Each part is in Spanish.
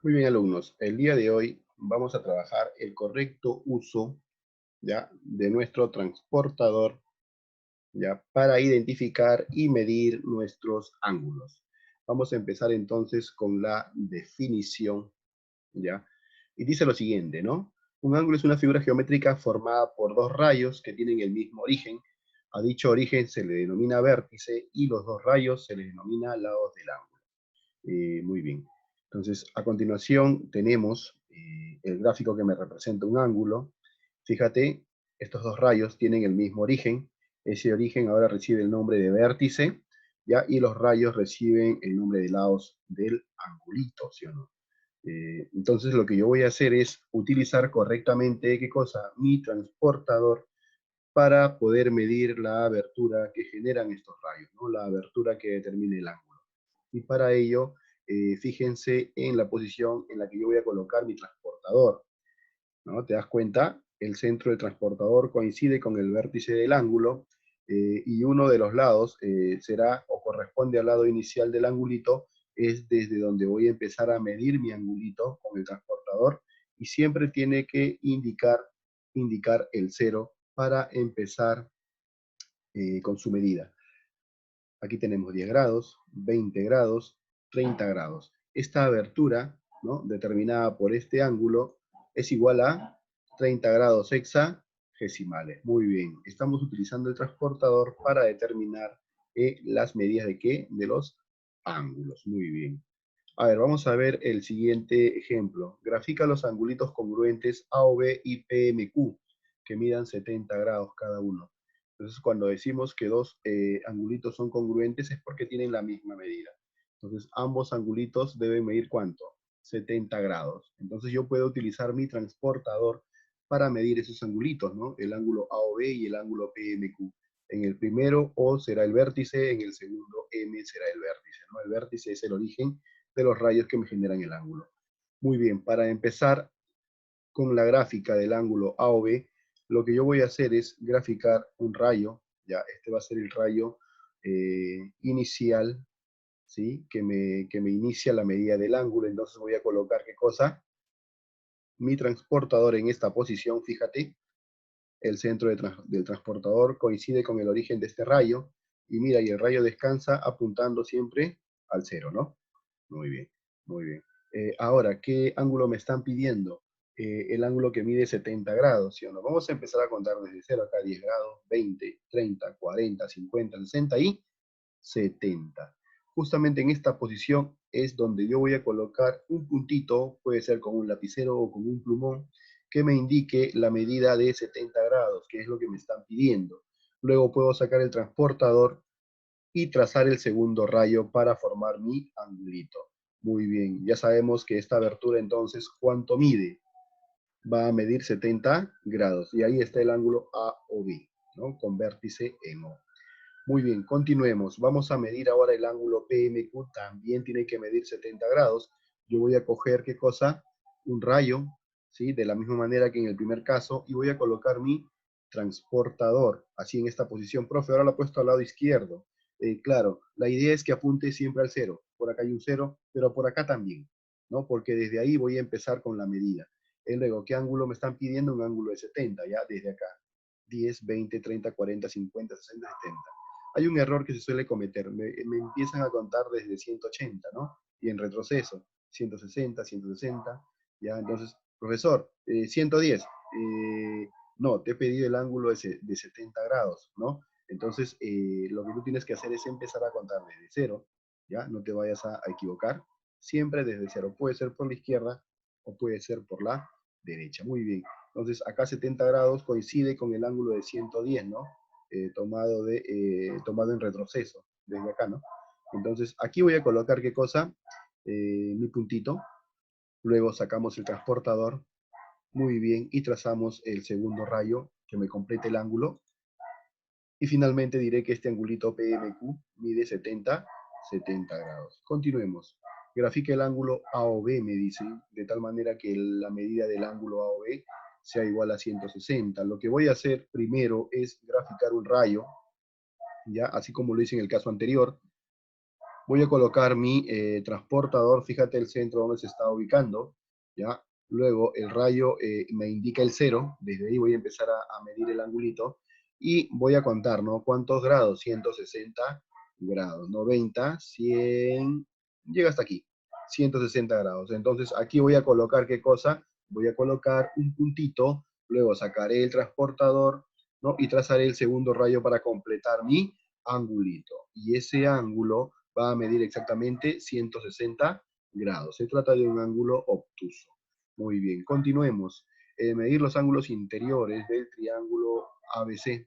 Muy bien, alumnos. El día de hoy vamos a trabajar el correcto uso, ¿ya?, de nuestro transportador, ¿ya?, para identificar y medir nuestros ángulos. Vamos a empezar entonces con la definición, ¿ya? Y dice lo siguiente, ¿no? Un ángulo es una figura geométrica formada por dos rayos que tienen el mismo origen. A dicho origen se le denomina vértice y los dos rayos se le denomina lados del ángulo. Muy bien. Entonces, a continuación tenemos el gráfico que me representa un ángulo. Fíjate, estos dos rayos tienen el mismo origen. Ese origen ahora recibe el nombre de vértice, ¿ya? Y los rayos reciben el nombre de lados del angulito, ¿sí o no? Entonces, lo que yo voy a hacer es utilizar correctamente, ¿qué cosa? Mi transportador para poder medir la abertura que generan estos rayos, ¿no? La abertura que determina el ángulo. Y para ello, fíjense en la posición en la que yo voy a colocar mi transportador, ¿no? ¿Te das cuenta? El centro del transportador coincide con el vértice del ángulo, y uno de los lados será o corresponde al lado inicial del angulito, es desde donde voy a empezar a medir mi angulito con el transportador, y siempre tiene que indicar el cero para empezar con su medida. Aquí tenemos 10 grados, 20 grados, 30 grados. Esta abertura, ¿no?, determinada por este ángulo es igual a 30 grados hexagesimales. Muy bien, estamos utilizando el transportador para determinar las medidas de ¿qué? De los ángulos. Muy bien. A ver, vamos a ver el siguiente ejemplo. Grafica los angulitos congruentes AOB y PMQ, que midan 70 grados cada uno. Entonces, cuando decimos que dos angulitos son congruentes es porque tienen la misma medida. Entonces, ambos angulitos deben medir ¿cuánto? 70 grados. Entonces, yo puedo utilizar mi transportador para medir esos angulitos, ¿no? El ángulo AOB y el ángulo PMQ. En el primero O será el vértice, en el segundo M será el vértice, ¿no? El vértice es el origen de los rayos que me generan el ángulo. Muy bien, para empezar con la gráfica del ángulo AOB, lo que yo voy a hacer es graficar un rayo, ya, este va a ser el rayo inicial, ¿sí? Que me inicia la medida del ángulo. Entonces voy a colocar, ¿qué cosa? Mi transportador en esta posición, fíjate, el centro del transportador coincide con el origen de este rayo, y mira, y el rayo descansa apuntando siempre al cero, ¿no? Muy bien, muy bien. Ahora, ¿qué ángulo me están pidiendo? El ángulo que mide 70 grados, ¿sí o no? Vamos a empezar a contar desde cero acá: 10 grados, 20, 30, 40, 50, 60 y 70. Justamente en esta posición es donde yo voy a colocar un puntito, puede ser con un lapicero o con un plumón, que me indique la medida de 70 grados, que es lo que me están pidiendo. Luego puedo sacar el transportador y trazar el segundo rayo para formar mi angulito. Muy bien, ya sabemos que esta abertura entonces, ¿cuánto mide? Va a medir 70 grados, y ahí está el ángulo AOB, ¿no? Con vértice en O. Muy bien, continuemos. Vamos a medir ahora el ángulo PMQ, también tiene que medir 70 grados. Yo voy a coger, ¿qué cosa? Un rayo, ¿sí? De la misma manera que en el primer caso, y voy a colocar mi transportador, así en esta posición. Profe, ahora lo he puesto al lado izquierdo. Claro, la idea es que apunte siempre al cero. Por acá hay un cero, pero por acá también, ¿no? Porque desde ahí voy a empezar con la medida. Y luego, ¿qué ángulo me están pidiendo? Un ángulo de 70, ya, desde acá. 10, 20, 30, 40, 50, 60, 70. Hay un error que se suele cometer. Me empiezan a contar desde 180, ¿no? Y en retroceso, 160, 160, ¿ya? Entonces, profesor, 110. No, te he pedido el ángulo de 70 grados, ¿no? Entonces, lo que tú tienes que hacer es empezar a contar desde cero, ¿ya? No te vayas a equivocar. Siempre desde cero. Puede ser por la izquierda o puede ser por la derecha. Muy bien. Entonces, acá 70 grados coincide con el ángulo de 110, ¿no? Tomado en retroceso, desde acá, ¿no? Entonces, aquí voy a colocar, ¿qué cosa? Mi puntito. Luego sacamos el transportador, muy bien, y trazamos el segundo rayo que me complete el ángulo. Y finalmente diré que este angulito PMQ mide 70 grados. Continuemos. Grafique el ángulo AOB, me dicen, de tal manera que la medida del ángulo AOB sea igual a 160. Lo que voy a hacer primero es graficar un rayo, ya, así como lo hice en el caso anterior. Voy a colocar mi transportador, fíjate el centro donde se está ubicando, ¿ya? Luego el rayo me indica el cero, desde ahí voy a empezar a medir el angulito y voy a contar, ¿no? ¿Cuántos grados? 160 grados, 90, 100, llega hasta aquí, 160 grados. Entonces aquí voy a colocar, ¿qué cosa? Voy a colocar un puntito, luego sacaré el transportador, ¿no? Y trazaré el segundo rayo para completar mi angulito. Y ese ángulo va a medir exactamente 160 grados. Se trata de un ángulo obtuso. Muy bien, continuemos. Medir los ángulos interiores del triángulo ABC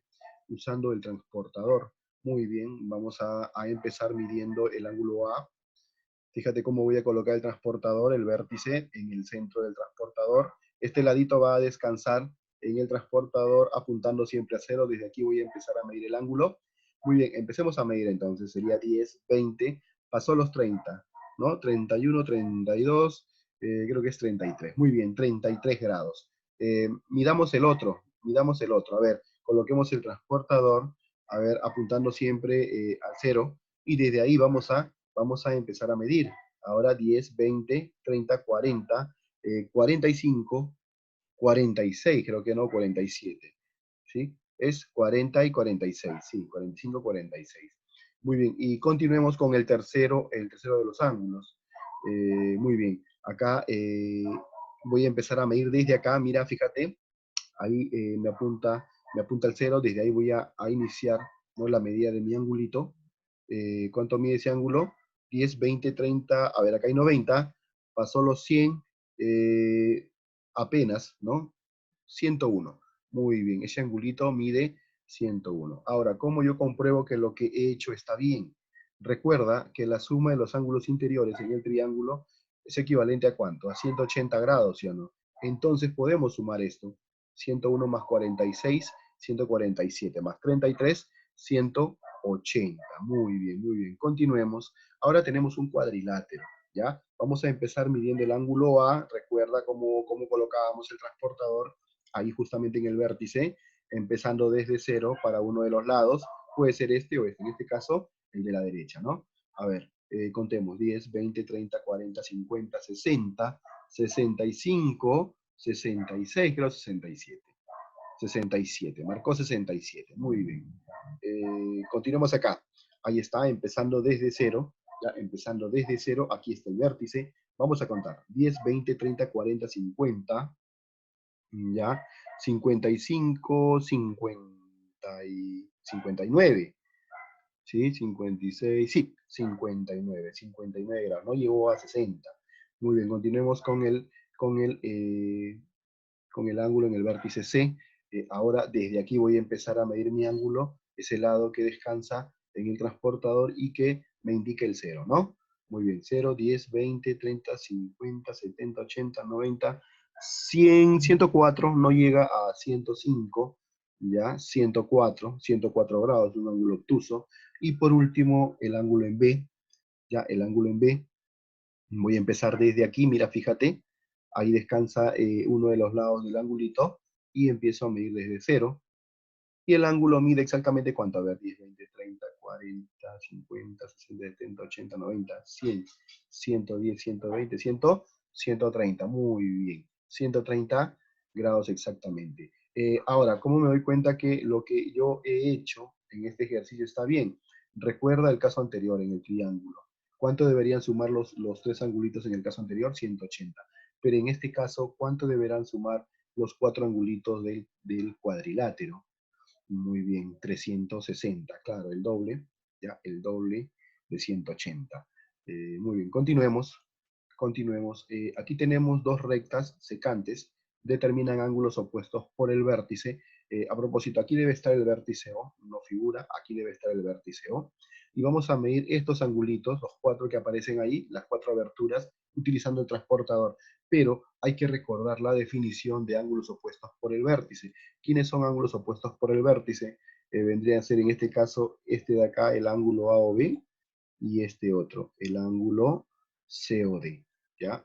usando el transportador. Muy bien, vamos a empezar midiendo el ángulo A. Fíjate cómo voy a colocar el transportador, el vértice en el centro del transportador. Este ladito va a descansar en el transportador apuntando siempre a cero. Desde aquí voy a empezar a medir el ángulo. Muy bien, empecemos a medir entonces. Sería 10, 20, pasó los 30, ¿no? 31, 32, creo que es 33. Muy bien, 33 grados. Midamos el otro. A ver, coloquemos el transportador, a ver, apuntando siempre al cero. Y desde ahí vamos a empezar a medir. Ahora 10, 20, 30, 40, 45, 46, creo que no, 47. ¿Sí? Es 40 y 46, sí, 45, 46. Muy bien, y continuemos con el tercero de los ángulos. Muy bien, acá voy a empezar a medir desde acá, mira, fíjate, ahí me apunta el cero, desde ahí voy a iniciar, ¿no? La medida de mi angulito. ¿Cuánto mide ese ángulo? 10, 20, 30, a ver, acá hay 90, pasó los 100, eh, apenas, ¿no? 101. Muy bien, ese angulito mide 101. Ahora, ¿cómo yo compruebo que lo que he hecho está bien? Recuerda que la suma de los ángulos interiores en el triángulo es equivalente a ¿cuánto? A 180 grados, ¿sí o no? Entonces podemos sumar esto. 101 más 46, 147 más 33, 180. Muy bien, muy bien. Continuemos. Ahora tenemos un cuadrilátero, ¿ya? Vamos a empezar midiendo el ángulo A. Recuerda cómo colocábamos el transportador ahí justamente en el vértice, empezando desde cero para uno de los lados. Puede ser este o este. En este caso, el de la derecha, ¿no? A ver, contemos. 10, 20, 30, 40, 50, 60, 65, 66, creo 67. 67, marcó 67, muy bien. Continuamos acá. Ahí está, empezando desde cero, ya empezando desde cero, aquí está el vértice. Vamos a contar, 10, 20, 30, 40, 50, ya, 55, 50 y 59, ¿sí? 56, sí, 59 grados, no llegó a 60. Muy bien, continuemos con el, eh, con el ángulo en el vértice C. Ahora desde aquí voy a empezar a medir mi ángulo, ese lado que descansa en el transportador y que me indica el cero, ¿no? Muy bien, 0, 10, 20, 30, 50, 70, 80, 90, 100, 104, no llega a 105, ya, 104 grados, un ángulo obtuso. Y por último, el ángulo en B, ya, el ángulo en B, voy a empezar desde aquí, mira, fíjate, ahí descansa uno de los lados del angulito y empiezo a medir desde cero. Y el ángulo mide exactamente cuánto, a ver, 10, 20, 30, 40, 50, 60, 70, 80, 90, 100, 110, 120, 100, 130, muy bien, 130 grados exactamente. Ahora, ¿cómo me doy cuenta que lo que yo he hecho en este ejercicio está bien? Recuerda el caso anterior en el triángulo. ¿Cuánto deberían sumar los tres angulitos en el caso anterior? 180. Pero en este caso, ¿cuánto deberán sumar los cuatro angulitos del cuadrilátero? Muy bien, 360, claro, el doble, ya, el doble de 180. Muy bien, continuemos. Aquí tenemos dos rectas secantes, determinan ángulos opuestos por el vértice. A propósito, aquí debe estar el vértice O, no figura, aquí debe estar el vértice O. Y vamos a medir estos angulitos, los cuatro que aparecen ahí, las cuatro aberturas, utilizando el transportador. Pero hay que recordar la definición de ángulos opuestos por el vértice. ¿Quiénes son ángulos opuestos por el vértice? Vendría a ser en este caso este de acá, el ángulo AOB, y este otro, el ángulo COD, ¿ya?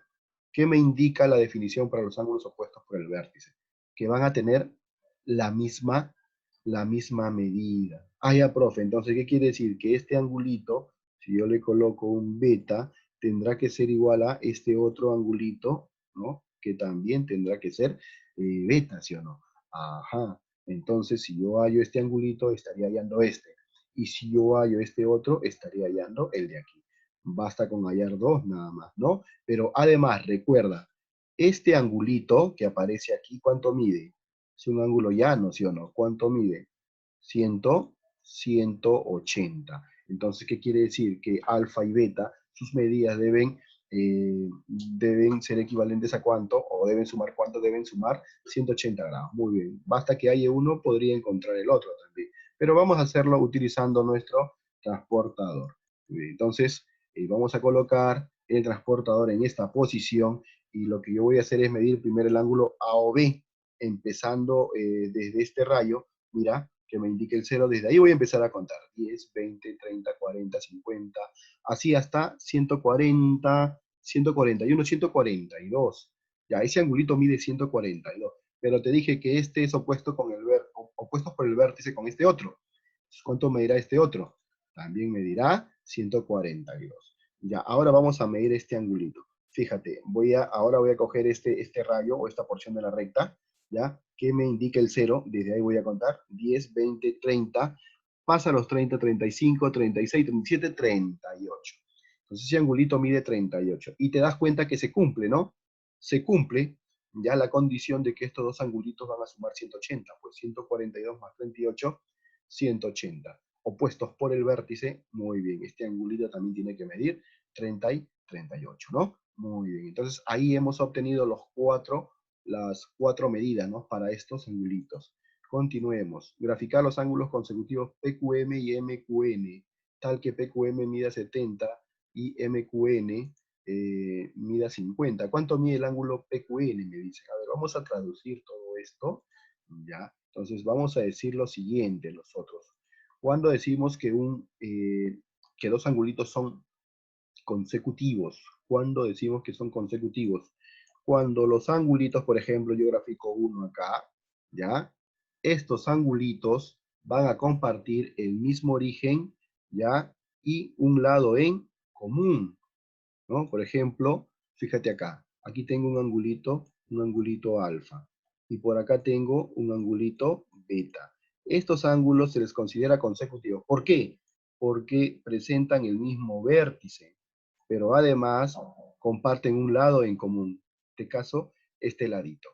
¿Qué me indica la definición para los ángulos opuestos por el vértice? Que van a tener la misma, la misma medida. Ah, ya, profe, entonces, ¿qué quiere decir? Que este angulito Si yo le coloco un beta, tendrá que ser igual a este otro angulito, ¿no? Que también tendrá que ser beta, ¿sí o no? Ajá. Entonces, si yo hallo este angulito, estaría hallando este. Y si yo hallo este otro, estaría hallando el de aquí. Basta con hallar dos nada más, ¿no? Pero además, recuerda, este angulito que aparece aquí, ¿cuánto mide? Es un ángulo llano, ¿sí o no? ¿Cuánto mide? 100, 180. Entonces, ¿qué quiere decir? Que alfa y beta, sus medidas deben ser equivalentes a cuánto, o deben sumar cuánto, deben sumar 180 grados. Muy bien. Basta que haya uno, podría encontrar el otro también. Pero vamos a hacerlo utilizando nuestro transportador. Entonces, vamos a colocar el transportador en esta posición y lo que yo voy a hacer es medir primero el ángulo A o B, empezando desde este rayo, mira, que me indique el cero, desde ahí voy a empezar a contar, 10, 20, 30, 40, 50, así hasta 140, 141, 142. Ya, ese angulito mide 142, pero te dije que este es opuesto por el vértice con este otro. ¿Cuánto medirá este otro? También medirá 142. Ya, ahora vamos a medir este angulito. Fíjate, ahora voy a coger este rayo o esta porción de la recta, ¿ya? Que me indica el cero, desde ahí voy a contar, 10, 20, 30, pasa los 30, 35, 36, 37, 38. Entonces ese angulito mide 38. Y te das cuenta que se cumple, ¿no? Se cumple ya la condición de que estos dos angulitos van a sumar 180, pues 142 más 38, 180. Opuestos por el vértice, muy bien. Este angulito también tiene que medir 30 y 38, ¿no? Muy bien. Entonces ahí hemos obtenido las cuatro medidas, ¿no? Para estos angulitos. Continuemos. Graficar los ángulos consecutivos PQM y MQN, tal que PQM mida 70 y MQN mida 50. ¿Cuánto mide el ángulo PQN? Me dice. A ver, vamos a traducir todo esto. ¿Ya? Entonces vamos a decir lo siguiente nosotros. Cuando decimos que dos angulitos son consecutivos, cuando decimos que son consecutivos, cuando los angulitos, por ejemplo, yo grafico uno acá, ¿ya? Estos angulitos van a compartir el mismo origen, ¿ya? Y un lado en común, ¿no? Por ejemplo, fíjate acá, aquí tengo un angulito alfa, y por acá tengo un angulito beta. Estos ángulos se les considera consecutivos. ¿Por qué? Porque presentan el mismo vértice, pero además comparten un lado en común. En este caso, este ladito.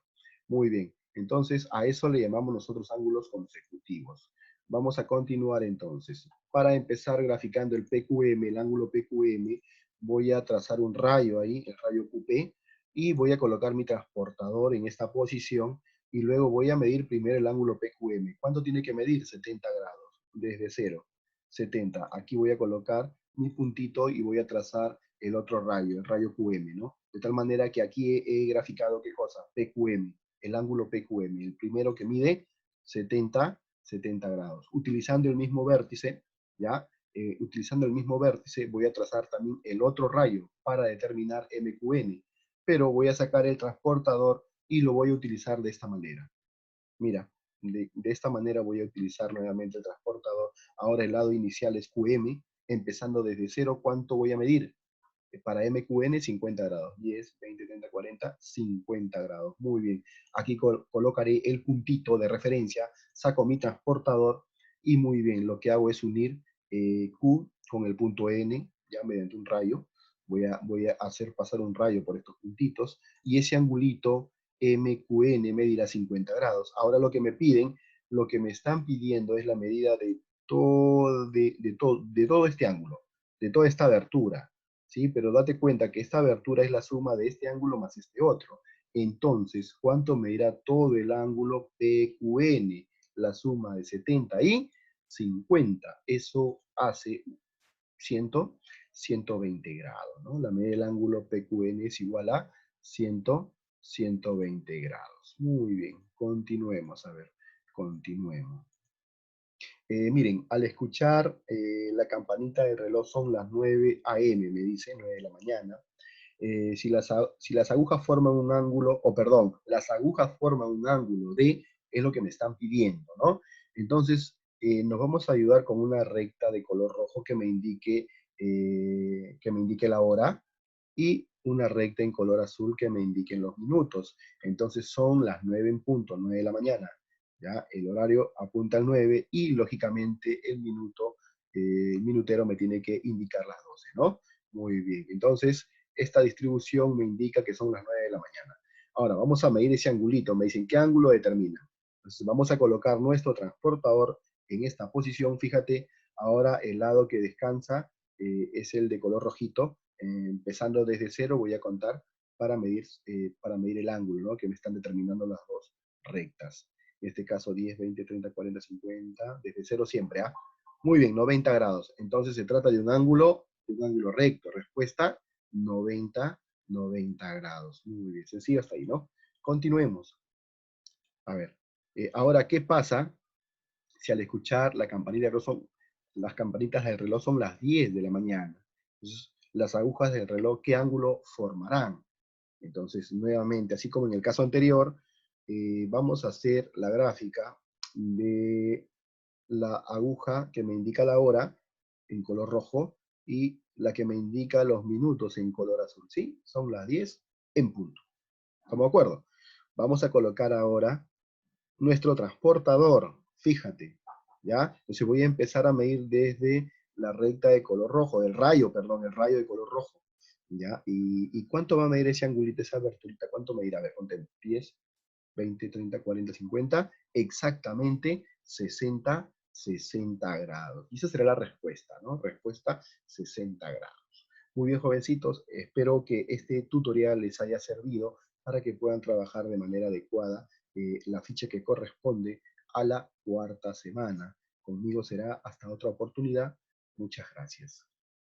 Muy bien, entonces a eso le llamamos nosotros ángulos consecutivos. Vamos a continuar entonces. Para empezar graficando el PQM, el ángulo PQM, voy a trazar un rayo ahí, el rayo QP, y voy a colocar mi transportador en esta posición y luego voy a medir primero el ángulo PQM. ¿Cuánto tiene que medir? 70 grados, desde cero, 70. Aquí voy a colocar mi puntito y voy a trazar el otro rayo, el rayo QM, ¿no? De tal manera que aquí he graficado, ¿qué cosa? PQM, el ángulo PQM, el primero que mide 70, 70 grados. Utilizando el mismo vértice, ¿ya? Utilizando el mismo vértice, voy a trazar también el otro rayo para determinar MQN, pero voy a sacar el transportador y lo voy a utilizar de esta manera. Mira, de esta manera voy a utilizar nuevamente el transportador. Ahora el lado inicial es QM, empezando desde cero, ¿cuánto voy a medir? Para MQN 50 grados, 10, 20, 30, 40, 50 grados. Muy bien. Aquí colocaré el puntito de referencia, saco mi transportador y muy bien, lo que hago es unir Q con el punto N, ya mediante un rayo. Voy a hacer pasar un rayo por estos puntitos y ese angulito MQN medirá 50 grados. Ahora lo que me están pidiendo es la medida de todo este ángulo, de toda esta abertura. ¿Sí? Pero date cuenta que esta abertura es la suma de este ángulo más este otro. Entonces, ¿cuánto medirá todo el ángulo PQN? La suma de 70 y 50. Eso hace 100, 120 grados, ¿no? La medida del ángulo PQN es igual a 100, 120 grados. Muy bien, continuemos, a ver, continuemos. Miren, al escuchar la campanita del reloj son las 9 a.m., me dice, 9 de la mañana. Si las agujas forman un ángulo, o perdón, las agujas forman un ángulo D, es lo que me están pidiendo, ¿no? Entonces, nos vamos a ayudar con una recta de color rojo que me indique que me indique la hora, y una recta en color azul que me indiquen los minutos. Entonces son las 9 en punto, 9 de la mañana. ¿Ya? El horario apunta al 9 y lógicamente el minutero me tiene que indicar las 12, ¿no? Muy bien, entonces esta distribución me indica que son las 9 de la mañana. Ahora vamos a medir ese angulito, me dicen qué ángulo determina. Entonces vamos a colocar nuestro transportador en esta posición, fíjate, ahora el lado que descansa es el de color rojito, empezando desde cero voy a contar para medir el ángulo, ¿no? Que me están determinando las dos rectas. En este caso 10, 20, 30, 40, 50, desde cero siempre, ¿ah? Muy bien, 90 grados. Entonces se trata de un ángulo recto. Respuesta, 90, 90 grados. Muy bien, sencillo hasta ahí, ¿no? Continuemos. A ver, ahora, ¿qué pasa si al escuchar la campanita del reloj las campanitas del reloj son las 10 de la mañana? Entonces, las agujas del reloj, ¿qué ángulo formarán? Entonces, nuevamente, así como en el caso anterior, vamos a hacer la gráfica de la aguja que me indica la hora en color rojo y la que me indica los minutos en color azul. ¿Sí? Son las 10 en punto. ¿Estamos de acuerdo? Vamos a colocar ahora nuestro transportador. Fíjate, ¿ya? Entonces voy a empezar a medir desde la recta de color rojo, el rayo de color rojo. ¿Ya? ¿Y cuánto va a medir ese angulito, esa aberturita? ¿Cuánto medirá? A ver, contemos. 10, 20, 30, 40, 50, exactamente 60, 60 grados. Y esa será la respuesta, ¿no? Respuesta 60 grados. Muy bien, jovencitos, espero que este tutorial les haya servido para que puedan trabajar de manera adecuada la ficha que corresponde a la cuarta semana. Conmigo será hasta otra oportunidad. Muchas gracias.